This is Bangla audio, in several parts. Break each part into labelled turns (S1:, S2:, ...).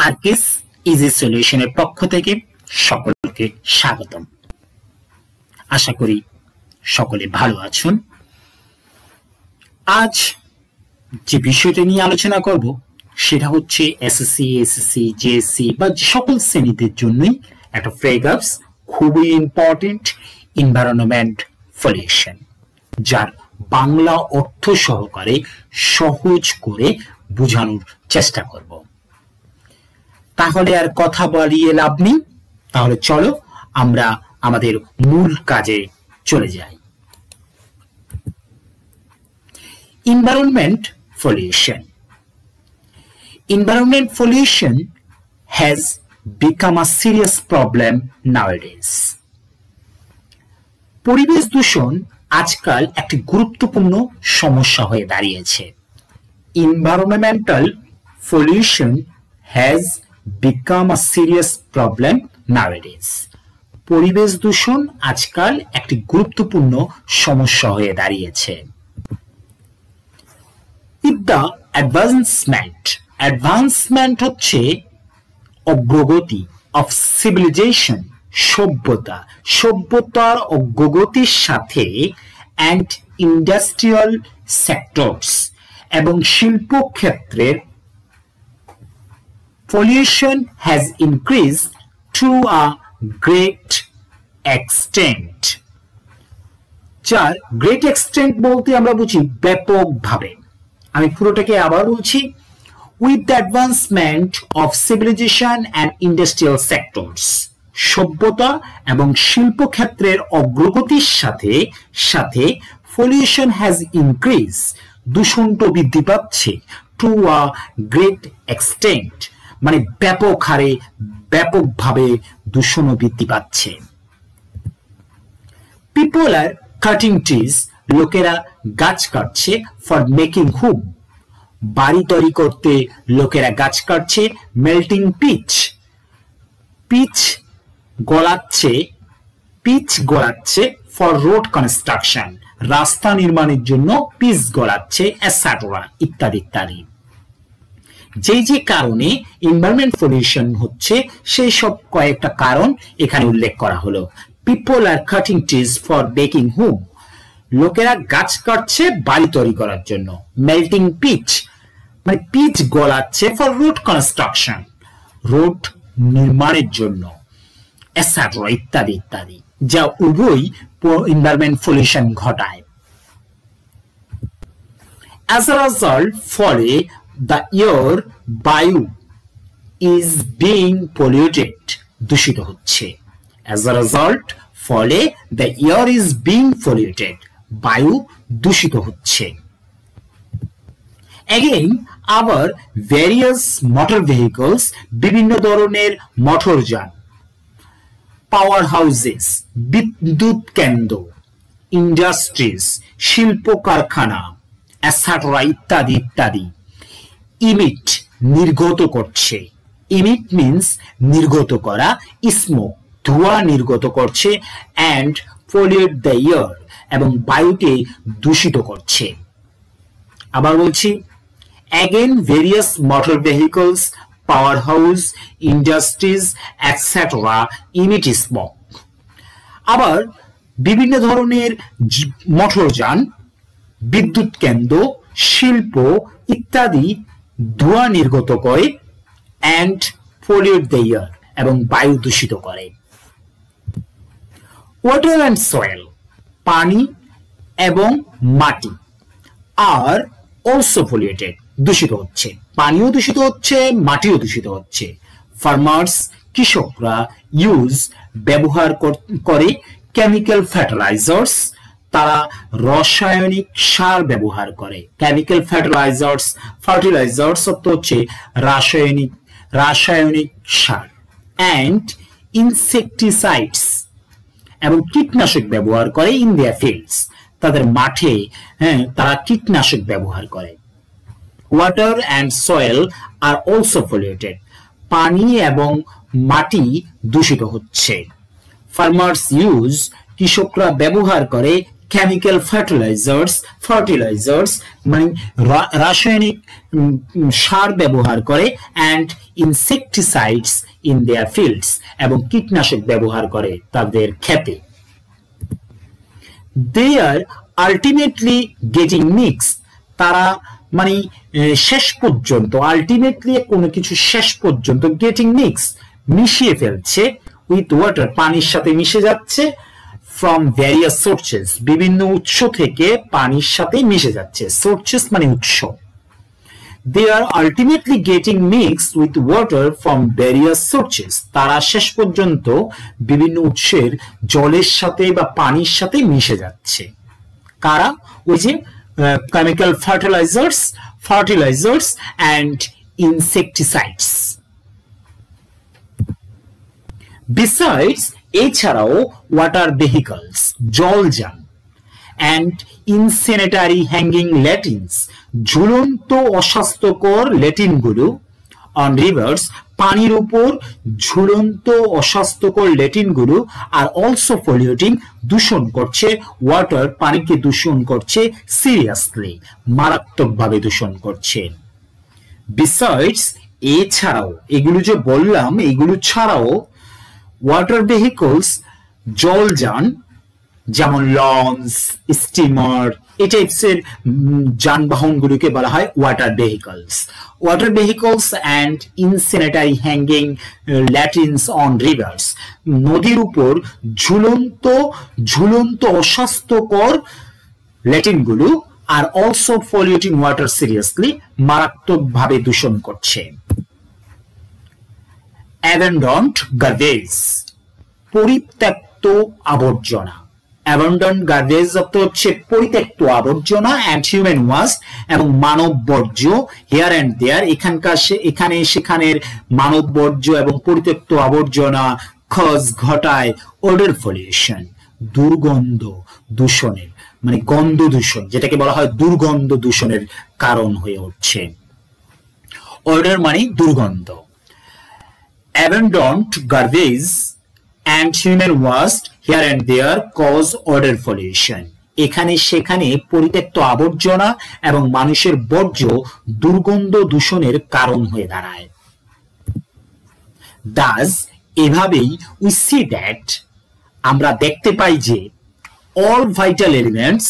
S1: আরকিস ইজি সলিউশনের পক্ষ থেকে সকলকে স্বাগতম। আশা করি সকলে ভালো আছেন। আজ যে বিষয়টা নিয়ে আলোচনা করব সেটা হচ্ছে এসএসসি, এসএসসি, জেএসসি বা সকল শ্রেণীদের জন্যই একটা ফ্রেগার্স খুবই ইম্পর্টেন্ট, এনভায়রনমেন্ট পলিউশন, যার বাংলা অর্থ সহকারে সহজ করে বোঝানোর চেষ্টা করব। তাহলে আর কথা বাড়িয়ে লাভ নেই, তাহলে চলো আমরা আমাদের মূল কাজে চলে যাই। Environment pollution. Environment pollution has become a serious problem nowadays. পরিবেশ দূষণ আজকাল একটি গুরুত্বপূর্ণ সমস্যা হয়ে দাঁড়িয়েছে। Environmental pollution has become a serious problem nowadays. পরিবেশ দূষণ আজকাল একটি গুরুত্বপূর্ণ সমস্যা হয়ে দাঁড়িয়েছে। With the advancement হচ্ছে অগ্রগতি of civilization, সভ্যতার অগ্রগতির সাথে and industrial sectors এবং শিল্প ক্ষেত্রের pollution has increased to a great extent. যার গ্রেট এক্সটেন্ট বলতে আমরা বুঝি ব্যাপকভাবে। আমি পুরোটাকে আবার বলছি, with the advancement of civilisation and industrial sectors, সভ্যতা এবং শিল্প ক্ষেত্রের অগ্রগতির সাথে সাথে পলিউশন হ্যাজ ইনক্রিজ, দূষণটা বৃদ্ধি পাচ্ছে, টু আ গ্রেট এক্সটেন্ট, মানে ব্যাপক হারে ব্যাপকভাবে দূষণ বৃদ্ধি পাচ্ছে। পিপল আর কাটিং ট্রিজ, লোকেরা গাছ কাটছে ফর মেকিং হোম, বাড়ি তৈরি করতে লোকেরা গাছ কাটছে। মেল্টিং পিচ গলাচ্ছে ফর রোড কনস্ট্রাকশন, রাস্তা নির্মাণের জন্য পিচ গলাচ্ছে, এটসেট্রা ইত্যাদি ইত্যাদি। যে কারণে এনভায়রনমেন্ট পলিউশন হচ্ছে সেই সব কয়েকটা কারণ এখানে উল্লেখ করা হলো। People are cutting trees for making home, লোকেরা গাছ কাটছে বাড়ি তৈরি করার জন্য। মেল্টিং পিচ, মানে পিচ গলাচ্ছে ফর রোড কনস্ট্রাকশন, রোড নির্মাণের জন্য, এটসেট্রা ইত্যাদি ইত্যাদি, যা উভয় এনভায়রনমেন্ট পলিউশন ঘটায়। অ্যাজ আ রেজাল্ট, ফলে the air, বায়ু is being polluted, দূষিত হচ্ছে। as a result, ফলে the air is being polluted, বায়ু দূষিত হচ্ছে। again, আবার various motor vehicles, বিভিন্ন ধরনের মোটরযান, পাওয়ার হাউসেস, বিদ্যুৎ কেন্দ্র, ইন্ডাস্ট্রিজ, শিল্প কারখানা, এটসেট্রা ইত্যাদি ইত্যাদি, ইমিট নির্গত করছে। ইমিট মিন্স নির্গত করা, স্মোক ধোঁয়া নির্গত করছে, অ্যান্ড পলিউট দ্য এয়ার এবং বায়ুকে দূষিত করছে। আবার বলছি, again various motor vehicles, power house, industries, etcetera emit smoke. আবার বিভিন্ন ধরনের মোটরযান, বিদ্যুৎ কেন্দ্র, শিল্প ইত্যাদি ধোঁয়া নির্গত করে, অ্যান্ড পলিউট দ্য এয়ার এবং বায়ু দূষিত করে। ওয়াটার অ্যান্ড সয়েল, পানি এবং মাটি, আর অলসো পলিউটেড, দূষিত হচ্ছে। পানিও দূষিত হচ্ছে, মাটিও দূষিত হচ্ছে। ফার্মার্স, কৃষকরা ব্যবহার করে কেমিক্যাল ফার্টিলাইজার্স, তারা রাসায়নিক সার ব্যবহার করে। কেমিক্যাল ফার্টিলাইজার্স অর্থ হচ্ছে রাসায়নিক সার। অ্যান্ড ইনসেকটিসাইডস, এবং কীটনাশক ব্যবহার করে। ইন দেয়ার ফিল্ডস, তাদের মাঠে তারা কীটনাশক ব্যবহার করে। Water and soil are also polluted, পানি এবং মাটি দূষিত হচ্ছে। ফার্মার্স কৃষকরা ব্যবহার করে chemical fertilizers মানে রাসায়নিক সার ব্যবহার করে and insecticides in their fields এবং কীটনাশক ব্যবহার করে তাদের ক্ষেতে they are ultimately getting mixed তারা মানে শেষ পর্যন্ত আলটিমেটলি কোনো কিছু শেষ পর্যন্ত গেটিং মিক্স মিশিয়ে ফেলছে উইথ ওয়াটার পানির সাথে মিশে যাচ্ছে ফ্রম ভ্যারিয়াস সোর্সেস বিভিন্ন উৎস থেকে পানির সাথে মিশে যাচ্ছে সোর্সেস মানে উৎস they are ultimately getting mixed with water from various sources তারা শেষ পর্যন্ত বিভিন্ন উৎসের জলের সাথে বা পানির সাথে মিশে যাচ্ছে কারা ওই যে chemical fertilizers and insecticides besides এছাড়াও water vehicles জলযান and incendiary hanging latrines ঝুলন্ত অস্বাস্থ্যকর ল্যাট্রিনগুলো on rivers পানির উপর ঝুলন্ত অস্বাস্থ্যকর ল্যাট্রিনগুলো আর অলসো পলিউটিং দূষণ করছে ওয়াটার পানিকে দূষণ করছে সিরিয়াসলি মারাত্মকভাবে দূষণ করছে বিসাইডস এছাড়াও এগুলো যে বললাম এগুলো ছাড়াও ওয়াটার ভেহিকলস জলযান যেমন লঞ্চ স্টিমার এই টাইপসের যানবাহনগুলোকে বলা হয় water vehicles and insanitary hanging latrines on rivers নদীর উপর ঝুলন্ত অস্বাস্থ্যকর ল্যাট্রিনগুলো are also polluting water seriously মারাত্মকভাবে দূষণ করছে অ্যাবান্ডন্ড গার্বেজ পরিত্যক্ত আবর্জনা abandoned garbage অর্থ হচ্ছে পরিত্যক্ত আবর্জনা and human waste এবং মানব বর্জ্য here and there এখানে সেখানের মানব বর্জ্য এবং পরিত্যক্ত আবর্জনা ঘটায় odor pollution দুর্গন্ধ দূষণের মানে গন্ধ দূষণ যেটাকে বলা হয় দুর্গন্ধ দূষণের কারণ হয়ে উঠছে odor মানে দুর্গন্ধ abandoned garbage and human waste here and there cause odor pollution এখানে সেখানে পরিত্যক্ত আবর্জনা এবং মানুষের বর্জ্য দুর্গন্ধ দূষণের কারণ হয়ে দাঁড়ায় thus এভাবেই we see that আমরা দেখতে পাই যে all vital elements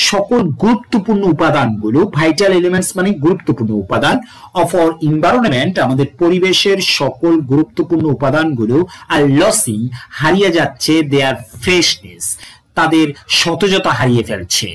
S1: সকল গুরুত্বপূর্ণ উপাদানগুলো ভাইটাল এলিমেন্টস মানে গুরুত্বপূর্ণ উপাদান অফ আওয়ার এনভায়রনমেন্ট আমাদের পরিবেশের সকল গুরুত্বপূর্ণ উপাদানগুলো আর লসিং হারিয়ে যাচ্ছে দেয়ার ফ্রেশনেস তাদের সতেজতা হারিয়ে ফেলছে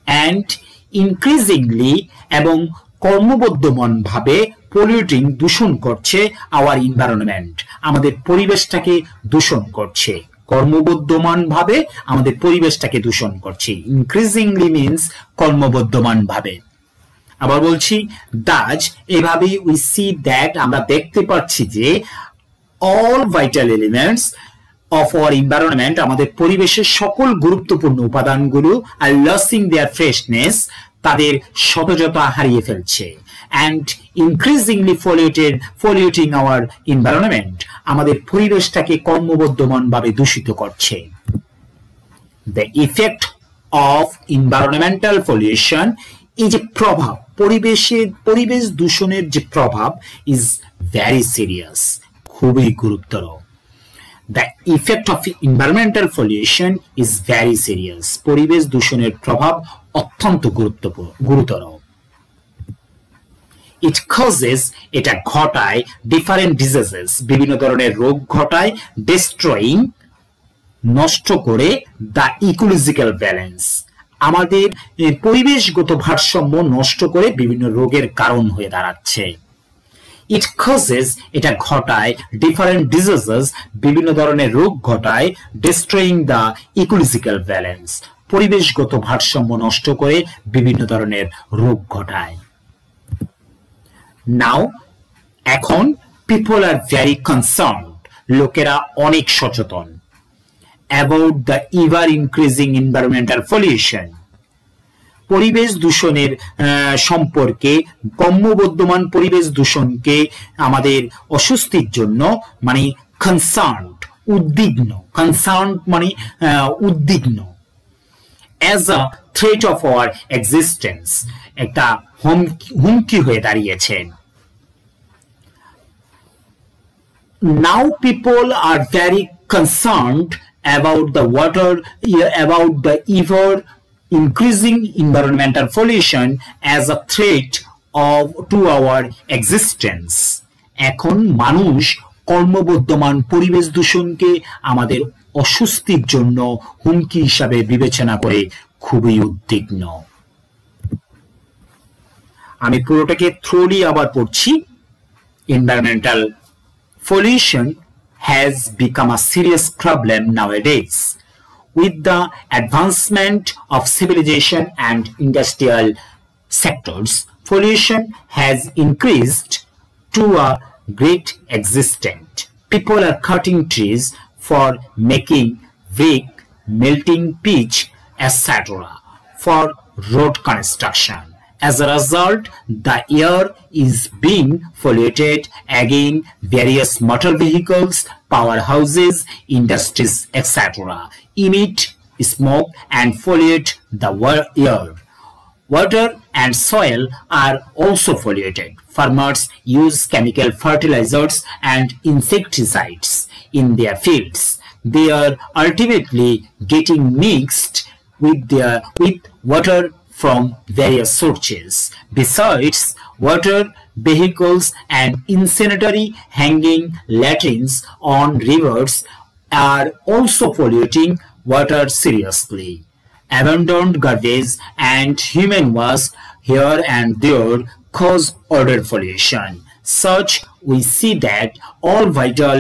S1: অ্যান্ড ইনক্রিজিংলি এবং কর্মবদ্ধমনভাবে পলিউটিং দূষণ করছে আওয়ার এনভায়রনমেন্ট আমাদের পরিবেশটাকে দূষণ করছে কর্মবদ্ধমান ভাবে আমাদের পরিবেশটাকে দূষণ করছে ইনক্রিজিংলি মিন্স কর্মবদ্ধমান ভাবে আবার বলছি দাজ এভাবেই উই সি দ্যাট আমরা দেখতে পাচ্ছি যে all vital elements of our environment আমাদের পরিবেশের সকল গুরুত্বপূর্ণ উপাদানগুলো আর লসিং দেয়ার ফ্রেশনেস তাদের সতেজতা হারিয়ে ফেলছে and increasingly polluting our environment আমাদের পরিবেশটাকে কর্মবদ্ধমানভাবে দূষিত করছে the effect of environmental pollution এই যে প্রভাব পরিবেশ দূষণের যে প্রভাব is very serious খুবই গুরুতর the effect of environmental pollution is very serious পরিবেশ দূষণের প্রভাব অত্যন্ত গুরুতর it causes এটা ঘটায় different diseases বিভিন্ন ধরনের রোগ ঘটায় destroying নষ্ট করে the ecological balance আমাদের পরিবেশগত ভারসাম্য নষ্ট করে বিভিন্ন রোগের কারণ হয়ে দাঁড়াচ্ছে it causes এটা ঘটায় different diseases বিভিন্ন ধরনের রোগ ঘটায় destroying the ecological balance পরিবেশগত ভারসাম্য নষ্ট করে বিভিন্ন ধরনের রোগ ঘটায় now এখন people are very concerned লোকেরা অনেক সচেতন about the ever increasing environmental pollution পরিবেশ দূষণের সম্পর্কে ক্রমবর্ধমান পরিবেশ দূষণকে আমাদের অস্বস্তির জন্য মানে concerned উদ্বিগ্ন concerned মানে উদ্বিগ্ন as a threat of our existence, একটা হুমকি হয়ে দাঁড়িয়েছে। Now people are very concerned about the water, about the ever increasing environmental pollution as a threat to our existence. এখন মানুষ কর্মবর্ধমান পরিবেশ দূষণকে আমাদের অস্বস্তির জন্য হুমকি হিসাবে বিবেচনা করে খুবই উদ্বিগ্ন। আমি পুরোটাকে থ্রোলি আবার পড়ছি। Environmental pollution has become a serious problem nowadays. With the advancement of civilization and industrial sectors, pollution has increased to a great extent. People are cutting trees for making brick, melting pitch, etc. for road construction. As a result, the air is being polluted. Again, various motor vehicles, powerhouses, industries, etc. emit smoke and pollute the air. Water and soil are also polluted. Farmers use chemical fertilizers and insecticides in their fields. They are ultimately getting mixed with water from various sources. Besides, water vehicles and incendiary hanging latrines on rivers are also polluting water seriously. Abandoned garbage and human waste here and there cause odor pollution. Such, we see that all vital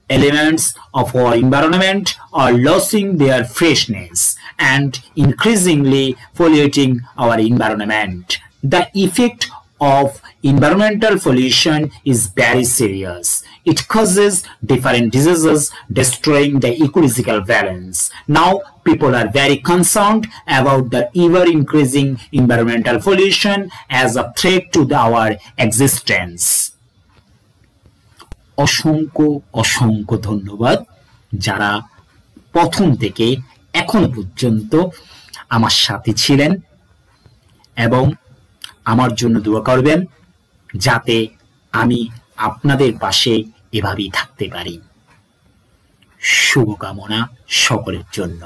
S1: elements of our environment are losing their freshness and increasingly polluting our environment. The effect of environmental pollution is very serious. It causes different diseases, destroying the ecological balance. Now, people are very concerned about the ever-increasing environmental pollution as a threat to our existence. অসংখ্য অসংখ্য ধন্যবাদ যারা প্রথম থেকে এখনো পর্যন্ত আমার সাথে ছিলেন এবং আমার জন্য দোয়া করবেন যাতে আমি আপনাদের পাশে এভাবেই থাকতে পারি। শুভকামনা সকলের জন্য।